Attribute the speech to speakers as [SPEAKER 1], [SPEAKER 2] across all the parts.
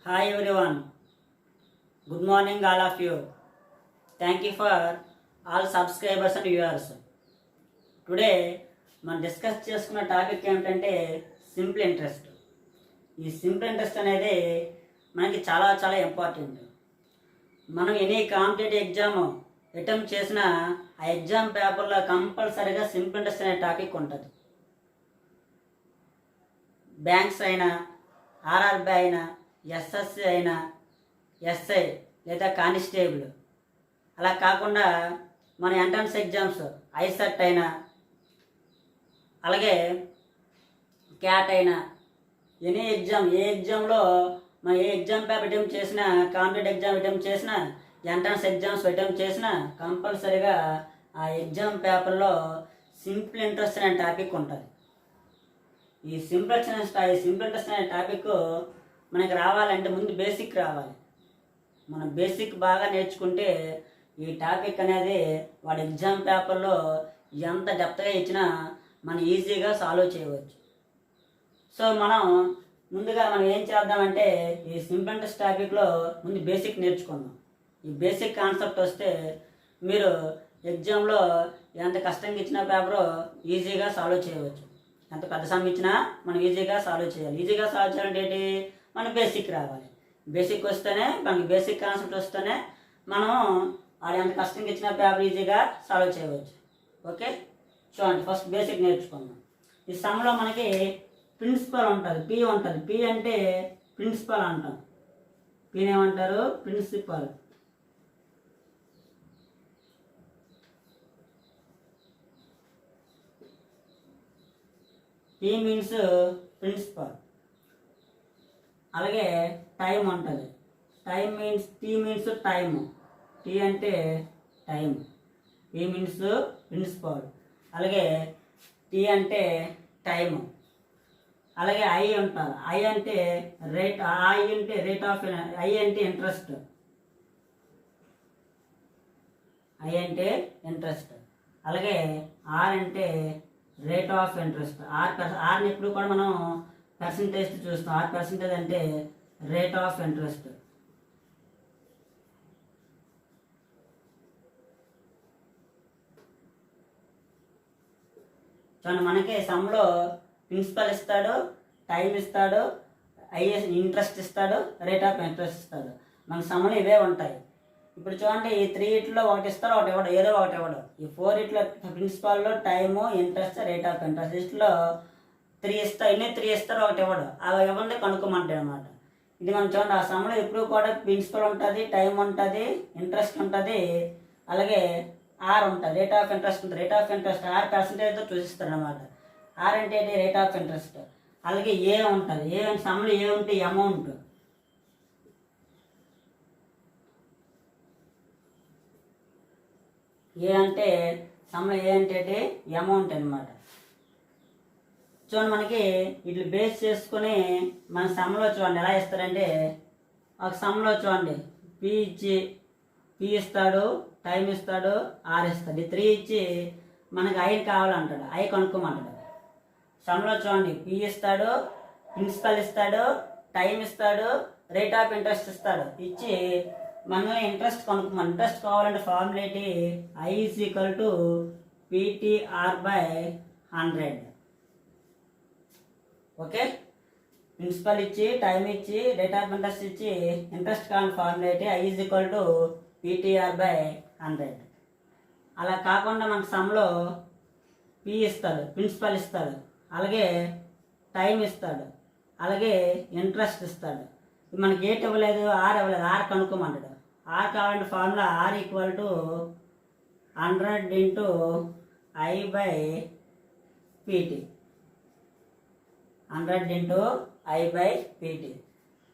[SPEAKER 1] Hi everyone. Good morning all of you. Thank you for all subscribers and viewers. Today మనం discuss చేసుకున్న topic ఏమిటంటే simple interest. ఈ simple interest అనేది మనకి చాలా చాలా ఇంపార్టెంట్. మనం ఎనీ కాంపిటేటివ్ ఎగ్జామ్ అటెంప్ట్ చేసిన ఆ ఎగ్జామ్ పేపర్లో కంపల్సరీగా సింపుల్ ఇంట్రెస్ట్ అనే టాపిక్ ఉంటుంది. బ్యాంక్స్ అయినా, ఆర్ఆర్బి అయినా, ఎస్ఎస్సి అయినా, ఎస్ఐ లేదా కానిస్టేబుల్, అలా కాకుండా మన ఎంట్రన్స్ ఎగ్జామ్స్ ఐసెట్ అయినా, అలాగే క్యాట్ అయినా, ఎనీ ఎగ్జామ్ ఏ ఎగ్జామ్లో మనం ఏ ఎగ్జామ్ పేపర్ అటెంప్ట్ చేసినా, కాంపిటేటివ్ ఎగ్జామ్ అటెంప్ట్ చేసినా, ఎంట్రన్స్ ఎగ్జామ్స్ అటెంప్ట్ చేసినా కంపల్సరీగా ఆ ఎగ్జామ్ పేపర్లో సింపుల్ ఇంట్రెస్ట్ అనే టాపిక్ ఉంటుంది. ఈ సింపుల్ ఇంట్రెస్ట్ అనే టాపిక్ మనకి రావాలంటే ముందు బేసిక్ రావాలి. మనం బేసిక్ బాగా నేర్చుకుంటే ఈ టాపిక్ అనేది వాడి ఎగ్జామ్ పేపర్లో ఎంత డెప్త్గా ఇచ్చినా మనం ఈజీగా సాల్వ్ చేయవచ్చు. సో ముందుగా మనం ఏం చేద్దామంటే ఈ సింపుల్ ఇంట్రెస్ట్ టాపిక్లో ముందు బేసిక్ నేర్చుకుందాం. ఈ బేసిక్ కాన్సెప్ట్ వస్తే మీరు ఎగ్జామ్లో ఎంత కష్టంగా ఇచ్చిన పేపరు ఈజీగా సాల్వ్ చేయవచ్చు. ఎంత పెద్ద సమ్ ఇచ్చినా మనం ఈజీగా సాల్వ్ చేయాలి. ఈజీగా సాల్వ్ చేయాలంటే ఏంటి, మన బేసిక్ రావాలి. బేసిక్ వస్తేనే, మనకి బేసిక్ కాన్సెప్ట్ వస్తేనే మనం వాడు ఎంత కష్టంగా ఇచ్చిన పేపర్ ఈజీగా సాల్వ్ చేయవచ్చు. ఓకే, చూడండి, ఫస్ట్ బేసిక్ నేర్చుకుందాం. ఈ సమ్లో మనకి ప్రిన్సిపల్ ఉంటుంది, పి ఉంటుంది. పి అంటే ప్రిన్సిపల్ అంటాం. పిని ఏమంటారు, ప్రిన్సిపల్. P means principal. అలాగే టైం ఉంటుంది. Time means, T means time. T అంటే టైం. P means principal. అలాగే టీ అంటే టైము. అలాగే ఐ ఉంటారు. ఐ అంటే రేట్. ఐ అంటే రేట్ ఆఫ్, ఐ అంటే ఇంట్రెస్ట్. ఐ అంటే ఇంట్రెస్ట్. అలాగే ఆర్ అంటే రేట్ ఆఫ్ ఇంట్రెస్ట్. ఆర్ని ఎప్పుడు కూడా మనం పర్సంటేజ్ చూస్తాం. ఆర్ పర్సంటేజ్ అంటే రేట్ ఆఫ్ ఇంట్రెస్ట్. చూడండి, మనకి సమ్లో ప్రిన్సిపల్ ఇస్తాడు, టైం ఇస్తాడు, ఐఎస్ ఇంట్రెస్ట్ ఇస్తాడు, రేట్ ఆఫ్ ఇంట్రెస్ట్ ఇస్తాడు. మన సమ్లో ఇవే ఉంటాయి. ఇప్పుడు చూడండి, ఈ 3 ఇట్లో ఒకటి ఇస్తాడు, ఒకటి ఇవ్వడు, ఏదో ఒకటి ఇవ్వడు. ఈ 4 ఇట్లో ప్రిన్సిపాల్లో time, interest, rate of interest. ఇట్లో 3 ఇస్తారు, ఇన్ని 3 ఇస్తారు, ఒకటి ఇవ్వడు. అవి ఇవ్వండి కనుక్కోమంటాడు అనమాట. ఇది మనం చూడండి, ఆ సమ్లో ఎప్పుడు కూడా ప్రిన్సిపల్ ఉంటుంది, టైం ఉంటుంది, ఇంట్రెస్ట్ ఉంటుంది, అలాగే ఆర్ ఉంటుంది, రేట్ ఆఫ్ ఇంట్రెస్ట్ ఉంటుంది. రేట్ ఆఫ్ ఇంట్రెస్ట్ ఆర్ పర్సంటేజ్తో చూపిస్తాడు అనమాట. ఆర్ అంటే రేట్ ఆఫ్ ఇంట్రెస్ట్. అలాగే ఏ ఉంటుంది. ఏ సమ్లో ఏ ఉంటే అమౌంట్. ఏ అంటే సమ్లో ఏ అంటే అమౌంట్ అనమాట. చూడండి, మనకి ఇట్లా బేస్ చేసుకొని మన సమ్లో చూడండి ఎలా ఇస్తారంటే, ఒక సమ్లో చూడండి పి ఇచ్చి, పి ఇస్తాడు, టైం ఇస్తాడు, ఆర్ ఇస్తాడు. ఈ 3 ఇచ్చి మనకి ఐ కావాలంటాడు, ఐ కనుక్కోమంటాడు. సమ్లో చూడండి పి ఇస్తాడు, ప్రిన్సిపల్ ఇస్తాడు, టైం ఇస్తాడు, రేట్ ఆఫ్ ఇంట్రెస్ట్ ఇస్తాడు. ఇచ్చి మనం ఇంట్రెస్ట్ కనుక్కోమని. ఇంట్రెస్ట్ కావాలంటే ఫార్ములా ఏంటి, I is equal to PTR by 100. Okay, principal ఇచ్చి, టైం ఇచ్చి, రేట్ ఆఫ్ ఇంట్రెస్ట్ ఇచ్చి, ఇంట్రెస్ట్ కావాలని ఫార్ములా ఏంటి, I is equal to PTR by 100. అలా కాకుండా మనకు సమ్లో పి ఇస్తాడు, ప్రిన్సిపల్ ఇస్తాడు, అలాగే టైం ఇస్తాడు, అలాగే ఇంట్రెస్ట్ ఇస్తాడు. మనకి ఏటి ఇవ్వలేదు, ఆర్ ఇవ్వలేదు. ఆర్ కనుక్కోమంటాడు. ఆర్ కావాలంటే formula R equal to 100 into I by PT. 100 into I by PT.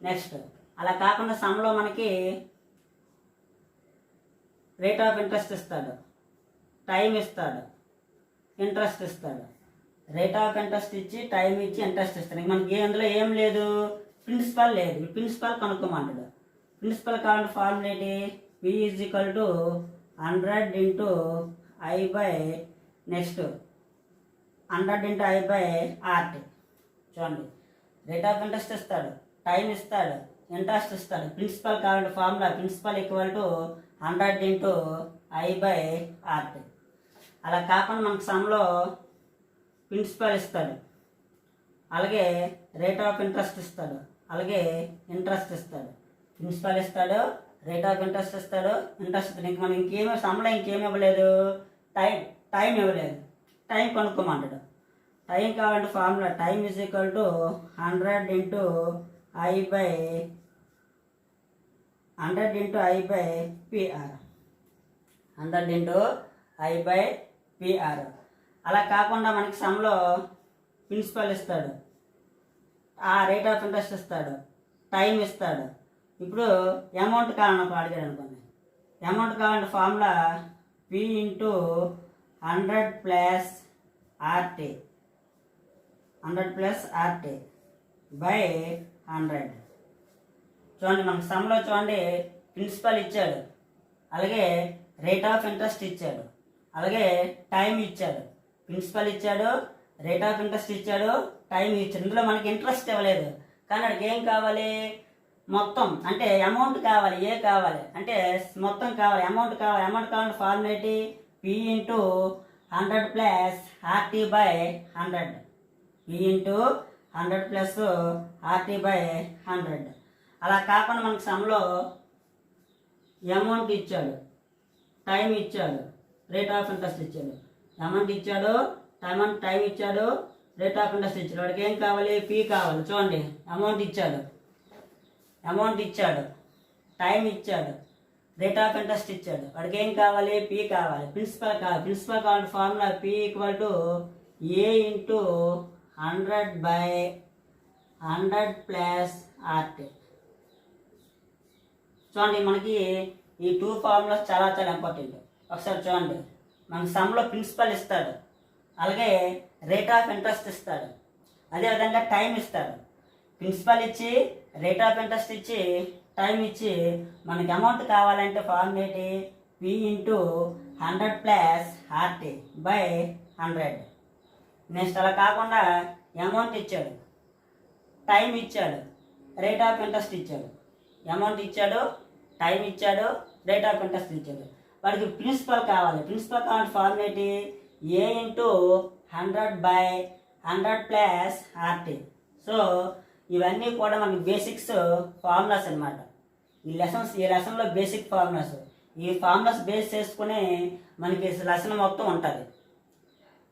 [SPEAKER 1] Next, అలా కాకుండా సమ్లో మనకి రేట్ ఆఫ్ ఇంట్రెస్ట్ ఇస్తాడు, టైం ఇస్తాడు, ఇంట్రెస్ట్ ఇస్తాడు. రేట్ ఆఫ్ ఇంట్రెస్ట్ ఇచ్చి, టైం ఇచ్చి, ఇంట్రెస్ట్ ఇస్తాడు. మనకి అందులో ఏం లేదు, ప్రిన్సిపల్ లేదు. ప్రిన్సిపల్ కనుక్కోమంటాడు. ప్రిన్సిపల్ కావాలంటే ఫార్ములా ఏంటి, P is equal to 100 into I by, next 100 into I by RT. చూడండి, రేట్ ఆఫ్ ఇంట్రెస్ట్ ఇస్తాడు, టైం ఇస్తాడు, ఇంట్రెస్ట్ ఇస్తాడు. ప్రిన్సిపల్ కావాలంటే formula principal equal to 100 into I/RT. అలా కాకుండా మనకు సమ్లో ప్రిన్సిపల్ ఇస్తాడు, అలాగే రేట్ ఆఫ్ ఇంట్రెస్ట్ ఇస్తాడు, అలాగే ఇంట్రెస్ట్ ఇస్తాడు. ప్రిన్సిపల్ ఇస్తాడు, రేట్ ఆఫ్ ఇంట్రెస్ట్ ఇస్తాడు, ఇంట్రెస్ట్ ఇస్తాడు. ఇంక మనం ఇంకేమో సమ్లో ఇంకేమి ఇవ్వలేదు, టైం ఇవ్వలేదు. టైం కనుక్కోమంటాడు. టైం కావాలంటే formula time is equal to 100 into I/PR. 100 into I/PR. అలా కాకుండా మనకి సమ్లో ప్రిన్సిపల్ ఇస్తాడు, ఆ రేట్ ఆఫ్ ఇంట్రెస్ట్ ఇస్తాడు, టైం ఇస్తాడు. ఇప్పుడు అమౌంట్ కావాలన్నప్పుడు అడిగాడు అనుకోండి. అమౌంట్ కావాలంటే formula P into 100 plus RT. 100 plus RT by 100. చూడండి మనకు సమ్లో చూడండి ప్రిన్సిపల్ ఇచ్చాడు, అలాగే రేట్ ఆఫ్ ఇంట్రెస్ట్ ఇచ్చాడు, అలాగే టైం ఇచ్చాడు. ప్రిన్సిపల్ ఇచ్చాడు, రేట్ ఆఫ్ ఇంట్రెస్ట్ ఇచ్చాడు, టైం ఇచ్చాడు. ఇందులో మనకి ఇంట్రెస్ట్ ఇవ్వలేదు, కానీ అక్కడికి ఏం కావాలి, మొత్తం అంటే అమౌంట్ కావాలి. ఏ కావాలి అంటే మొత్తం కావాలి, అమౌంట్ కావాలి. అమౌంట్ కావాలంటే ఫార్ములా ఏంటి, P into 100 plus RT by 100. P into 100 plus RT by 100. అలా కాకుండా మనకు సమ్లో అమౌంట్ ఇచ్చాడు, టైం ఇచ్చాడు, రేట్ ఆఫ్ ఇంట్రెస్ట్ ఇచ్చాడు. అమౌంట్ ఇచ్చాడు, టైం ఇచ్చాడు, రేట్ ఆఫ్ ఇంట్రెస్ట్ ఇచ్చాడు. వాడికి ఏం కావాలి, P కావాలి. చూడండి అమౌంట్ ఇచ్చాడు, టైం ఇచ్చాడు, రేట్ ఆఫ్ ఇంట్రెస్ట్ ఇచ్చాడు. వాడికి ఏం కావాలి, P కావాలి. ప్రిన్సిపల్ కావాలి. ప్రిన్సిపల్ కావాలంటే formula P equal to A into 100 by 100 plus RT. చూడండి మనకి ఈ 2 ఫార్ములాస్ చాలా చాలా ఇంపార్టెంట్. ఒకసారి చూడండి, మనకి సమ్లో ప్రిన్సిపల్ ఇస్తాడు, అలాగే రేట్ ఆఫ్ ఇంట్రెస్ట్ ఇస్తాడు, అదేవిధంగా టైం ఇస్తాడు. ప్రిన్సిపల్ ఇచ్చి, రేట్ ఆఫ్ ఇంట్రెస్ట్ ఇచ్చి, టైం ఇచ్చి మనకి అమౌంట్ కావాలంటే ఫార్ములా ఏంటి, P into 100 plus RT by 100. Next అలా కాకుండా అమౌంట్ ఇచ్చాడు, టైం ఇచ్చాడు, రేట్ ఆఫ్ ఇంట్రెస్ట్ ఇచ్చాడు. అమౌంట్ ఇచ్చాడు, టైం ఇచ్చాడు, రేట్ ఆఫ్ ఇంట్రెస్ట్ ఇచ్చాడు. వాడికి ప్రిన్సిపల్ కావాలి. ప్రిన్సిపల్ కావాలంటే ఫార్ములా ఏంటి, A into 100 by 100 plus RT. So ఇవన్నీ కూడా మనకి బేసిక్స్ ఫార్ములాస్ అనమాట. ఈ లెసన్లో బేసిక్ ఫార్ములాస్. ఈ ఫార్ములాస్ బేస్ చేసుకుని మనకి లెసన్ మొత్తం ఉంటుంది.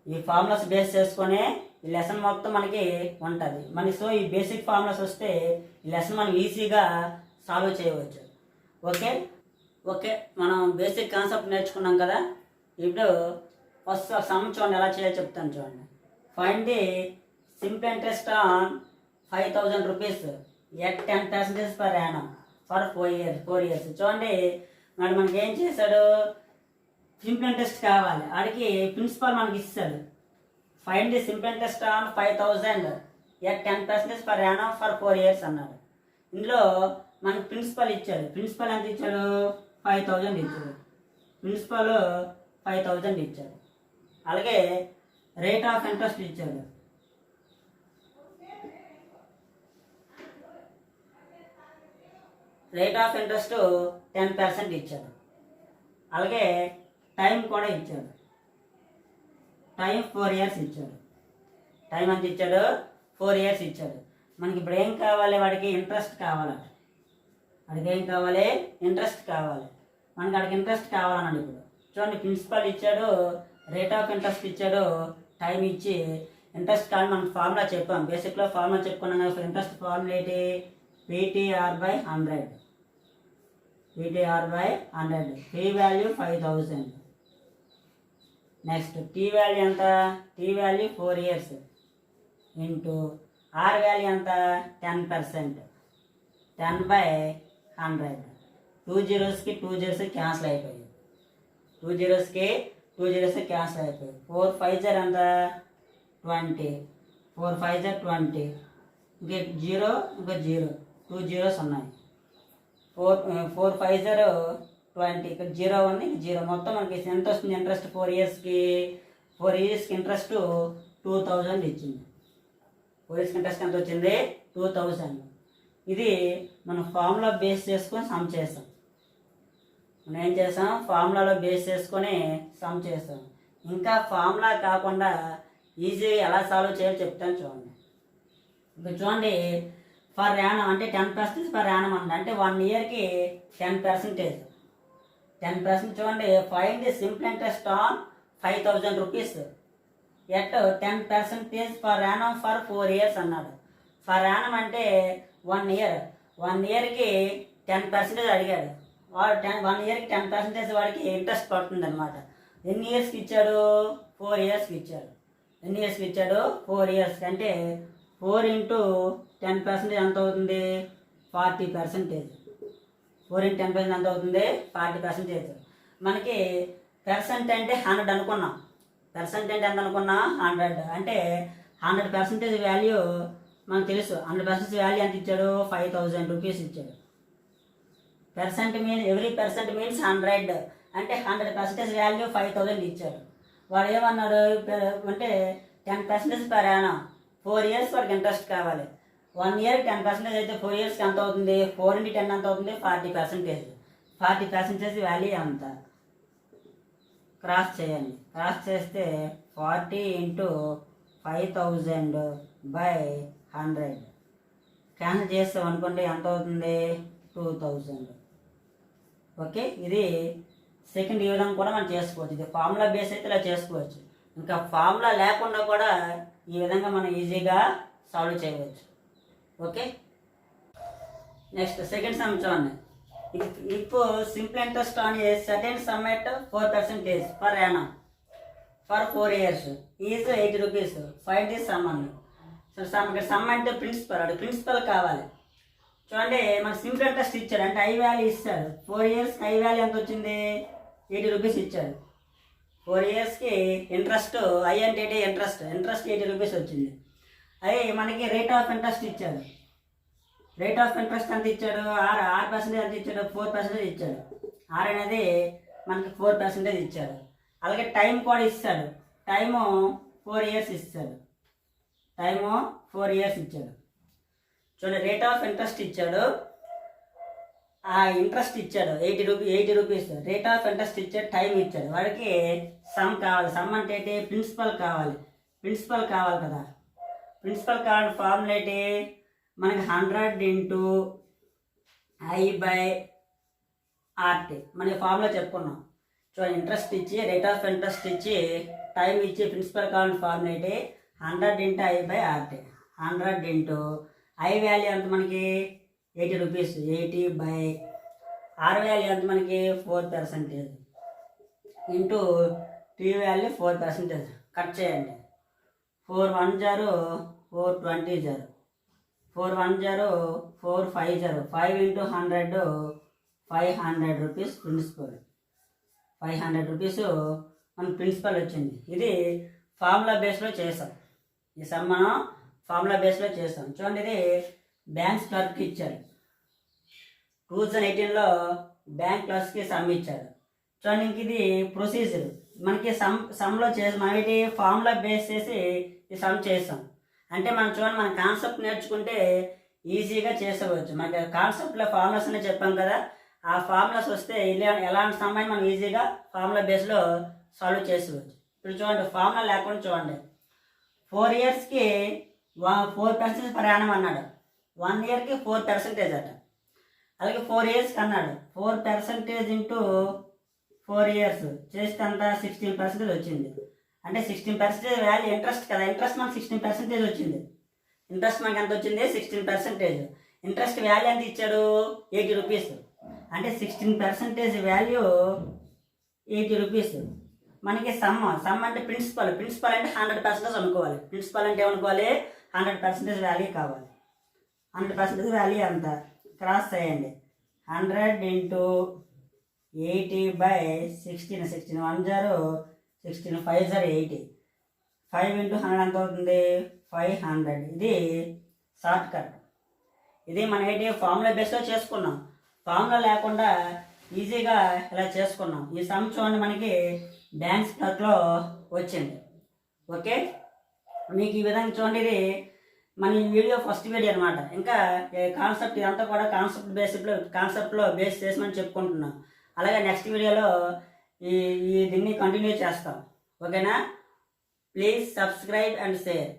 [SPEAKER 1] ఈ ఫార్ములాస్ బేస్ చేసుకునే ఈ లెసన్ మొత్తం మనకి ఉంటుంది. సో ఈ బేసిక్ ఫార్ములాస్ వస్తే ఈ లెసన్ మనం ఈజీగా సాల్వ్ చేయవచ్చు. ఓకే మనం బేసిక్ కాన్సెప్ట్ నేర్చుకున్నాం కదా. ఇప్పుడు ఫస్ట్ సమ్ చూడండి ఎలా చేయాలో చెప్తాను. చూడండి, find the simple interest on 5,000 rupees at 10% per annum for 4 years. చూడండి మరి మనకి ఏం చేశాడు, సింపుల్ ఇంట్రెస్ట్ కావాలి. ఆడికి ప్రిన్సిపల్ మనకి ఇస్తాడు. Find the simple interest on 5,000 at 10% per annum for 4 years అన్నాడు. ఇందులో మనకి ప్రిన్సిపల్ ఇచ్చాడు. ప్రిన్సిపల్ ఎంత ఇచ్చాడు, 5,000 ఇచ్చాడు. ప్రిన్సిపల్ 5,000 ఇచ్చాడు. అలాగే రేట్ ఆఫ్ ఇంట్రెస్ట్ ఇచ్చాడు. రేట్ ఆఫ్ ఇంట్రెస్ట్ 10% ఇచ్చాడు. అలాగే టైం కూడా ఇచ్చాడు. టైం 4 years ఇచ్చాడు. టైం ఎంత ఇచ్చాడు, 4 years ఇచ్చాడు. మనకి ఇప్పుడు ఏం కావాలి, వాడికి ఇంట్రెస్ట్ కావాలట. వాడికి ఏం కావాలి, ఇంట్రెస్ట్ కావాలి. మనకి వాడికి ఇంట్రెస్ట్ కావాలన్నాడు. ఇప్పుడు చూడండి, ప్రిన్సిపల్ ఇచ్చాడు, రేట్ ఆఫ్ ఇంట్రెస్ట్ ఇచ్చాడు, టైం ఇచ్చి ఇంట్రెస్ట్ కావాలి. మనకి ఫార్ములా చెప్పాం, బేసిక్లో ఫార్ములా చెప్పుకున్నాం కదా. ఇంట్రెస్ట్ ఫార్ములా ఏంటి, PTR/100. PTR/100. P value 5,000. Next T value ఎంత, T value 4 years into R value ఎంత, 10%. 10/100. 2 zeros-కి 2 zeros క్యాన్సిల్ అయిపోయాయి. 2 zeros-కి 2 zeros క్యాన్సిల్ అయిపోయాయి. 4 5s ఎంత, 20. 4 5s 20. ఇంకా 0, ఇంకా 0, 2 zeros ఉన్నాయి. 4 5s 20. ఇక్కడ 0 ఉంది, 0. మొత్తం మనకి ఎంత వస్తుంది ఇంట్రెస్ట్, 4 years-కి ఇంట్రెస్ట్ 2,000 ఇచ్చింది. 4 years ఇంట్రెస్ట్ ఎంత వచ్చింది, 2,000. ఇది మనం ఫార్ములా బేస్ చేసుకొని సమ్ చేస్తాం. మనం ఏం చేస్తాం, ఫార్ములాలో బేస్ చేసుకొని సమ్ చేస్తాం. ఇంకా ఫార్ములా కాకుండా ఈజీగా ఎలా సాల్వ్ చేయాలో చెప్తాను చూడండి. ఇప్పుడు చూడండి, ఫర్ యానం అంటే 10% ఫర్ యానం అంటే 1 ఇయర్కి 10%. 10% చూడండి, find the simple interest on 5,000 rupees at 10% for annum for 4 years అన్నాడు. ఫర్ యానం అంటే 1 ఇయర్, 1 ఇయర్కి 10% అడిగాడు. వాడు 1 ఇయర్కి 10% వాడికి ఇంట్రెస్ట్ పడుతుంది అనమాట. ఎన్ని ఇయర్స్కి ఇచ్చాడు? 4 ఇయర్స్కి ఇచ్చాడు. ఎన్ని ఇయర్స్కి ఇచ్చాడు? 4 ఇయర్స్. అంటే 4 ఇంటూ 10% ఎంత అవుతుంది? 40%. 4 ఇంటూ 10% ఎంత అవుతుంది? 40%. మనకి పర్సెంట్ అంటే 100 అనుకున్నాం. పర్సెంట్ అంటే ఎంత అనుకున్నా? 100. అంటే 100% వాల్యూ మనకు తెలుసు. 100% వాల్యూ ఎంత ఇచ్చాడు? 5,000 రూపీస్ ఇచ్చాడు. Percent every percent means 100. అంటే 100% వాల్యూ 5,000 ఇచ్చాడు. వాడు ఏమన్నాడు అంటే 10% పర్ యానం, 4 ఇయర్స్ వాడికి ఇంట్రెస్ట్ కావాలి. 1 ఇయర్ 10% అయితే 4 ఇయర్స్కి ఎంత అవుతుంది? 4 ఇంటూ 10 ఎంత అవుతుంది? 40%. 40% వాల్యూ ఎంత? క్రాస్ చేయండి. క్రాస్ చేస్తే 40 ఇంటూ 5,000 బై 100 క్యాన్సిల్ చేస్తాం అనుకోండి, ఎంత అవుతుంది? 2,000. ఓకే, ఇది సెకండ్. ఈ విధంగా కూడా మనం చేసుకోవచ్చు. ఇది ఫార్ములా బేస్ అయితే ఇలా చేసుకోవచ్చు. ఇంకా ఫార్ములా లేకుండా కూడా ఈ విధంగా మనం ఈజీగా సాల్వ్ చేయవచ్చు. ఓకే, నెక్స్ట్ సెకండ్ సమ్ చూడండి. ఇప్పుడు simple interest on a certain some at 4% for annum for 4 years is 80 rupees. Find this some అన్న. సో సమ్ అంటే ప్రిన్సిపల్, అది ప్రిన్సిపల్ కావాలి. చూడండి, మనకు సింపుల్ ఇంట్రెస్ట్ ఇచ్చాడు అంటే ఐ వాల్యూ ఇస్తాడు. 4 ఇయర్స్కి ఐ వాల్యూ ఎంత వచ్చింది? 80 రూపీస్ ఇచ్చాడు. 4 ఇయర్స్కి ఇంట్రెస్ట్, ఐ అంటే ఇంట్రెస్ట్ 80 రూపీస్ వచ్చింది. అదే మనకి రేట్ ఆఫ్ ఇంట్రెస్ట్ ఇచ్చాడు. రేట్ ఆఫ్ ఇంట్రెస్ట్ ఎంత ఇచ్చాడు? 6% ఎంత ఇచ్చాడు? 4% ఇచ్చాడు. ఆర్ అనేది మనకి 4% ఇచ్చాడు. అలాగే టైం కూడా ఇస్తాడు. టైము 4 ఇయర్స్ ఇస్తాడు. టైము 4 ఇయర్స్ ఇచ్చాడు. చూడండి, రేట్ ఆఫ్ ఇంట్రెస్ట్ ఇచ్చాడు, ఆ ఇంట్రెస్ట్ ఇచ్చాడు 80 రూపీస్. రేట్ ఆఫ్ ఇంట్రెస్ట్ ఇచ్చాడు, టైం ఇచ్చాడు. వాడికి సమ్ కావాలి. సమ్ అంటే ఏంటి? ప్రిన్సిపల్ కావాలి. ప్రిన్సిపల్ కావాలి కదా. ప్రిన్సిపల్ కావాలి. ఫార్ములా ఏంటి? మనకి 100 ఇంటూ ఐ బై ఆర్టీ. మనకి ఫార్ములా చెప్పుకున్నాం. చూడండి, ఇంట్రెస్ట్ ఇచ్చి, రేట్ ఆఫ్ ఇంట్రెస్ట్ ఇచ్చి, టైం ఇచ్చి, ప్రిన్సిపల్ కావాలి. ఫార్ములా ఏంటి? 100 into I by RT. 100 into I value ఎంత మనకి? 80 రూపీస్. 80 బై ఆర్ వాల్యూ ఎంత మనకి? 4% ఇంటూ టీ వాల్యూ 4%. కట్ చేయండి. 4 1 0 4 20 0 4 1 0 4 5 0 5 ఇంటూ 100 500 రూపీస్ ప్రిన్సిపల్. 500 రూపీస్ మనకు ప్రిన్సిపల్ వచ్చింది. ఇది ఫార్ములా బేస్లో చేస్తాం. ఈ సమ్ మనం ఫార్ములా బేస్లో చేస్తాం. చూడండి, ఇది బ్యాంక్ క్లర్క్కి ఇచ్చాడు. 2018లో బ్యాంక్ క్లర్క్కి సమ్ ఇచ్చాడు. చూడండి, ఇంక ఇది ప్రొసీజర్. మనకి సమ్లో చేసి మనం ఏంటి? ఫార్ములా బేస్ చేసి ఈ సమ్ చేస్తాం. అంటే మనం చూడండి, మన కాన్సెప్ట్ నేర్చుకుంటే ఈజీగా చేసేవచ్చు. మనకి కాన్సెప్ట్లో ఫార్ములాస్ అనే చెప్పాం కదా, ఆ ఫార్ములాస్ వస్తే ఎలాంటి సమయం మనం ఈజీగా ఫార్ములా బేస్లో సాల్వ్ చేసేవచ్చు. ఇప్పుడు చూడండి, ఫార్ములా లేకుండా చూడండి, 4 ఇయర్స్కి 4% పర్ యానం అన్నాడు. 1 ఇయర్కి 4% అట. అలాగే 4 ఇయర్స్కి అన్నాడు. 4% ఇంటూ 4 ఇయర్స్ చేస్తే అంతా 16% వచ్చింది. అంటే 16% వాల్యూ ఇంట్రెస్ట్ కదా. ఇంట్రెస్ట్ మనకు 16% వచ్చింది. ఇంట్రెస్ట్ మనకి ఎంత వచ్చింది? 16%. ఇంట్రెస్ట్ వాల్యూ ఎంత ఇచ్చాడు? 80 రూపీస్. అంటే 16% వాల్యూ 80 రూపీస్. మనకి సమ్ అంటే ప్రిన్సిపల్ అంటే 100% అనుకోవాలి. ప్రిన్సిపల్ అంటే ఏమనుకోవాలి? 100% వాల్యూ కావాలి. 100% వాల్యూ ఎంత? క్రాస్ చేయండి. 100 ఇంటూ 80 బై 16 16 1 0 16 5 0 80 5 ఇంటూ 100 ఎంత అవుతుంది? 500. ఇది షార్ట్ కట్. ఇది మనం ఏంటి? ఫార్ములా బేస్లో చేసుకున్నాం. ఫార్ములా లేకుండా ఈజీగా ఇలా చేసుకున్నాం. ఈ సమ్ చూడండి, మనకి బ్యాంక్ క్లర్క్లో వచ్చింది. ఓకే, మీకు ఈ విధంగా చూడండి, ఇది మన ఈ వీడియో ఫస్ట్ వీడియో అనమాట. ఇంకా కాన్సెప్ట్ ఇదంతా కూడా కాన్సెప్ట్లో బేస్ చేసామని చెప్పుకుంటున్నాం. అలాగే నెక్స్ట్ వీడియోలో ఈ దీన్ని కంటిన్యూ చేస్తాం. ఓకేనా? Please subscribe and share.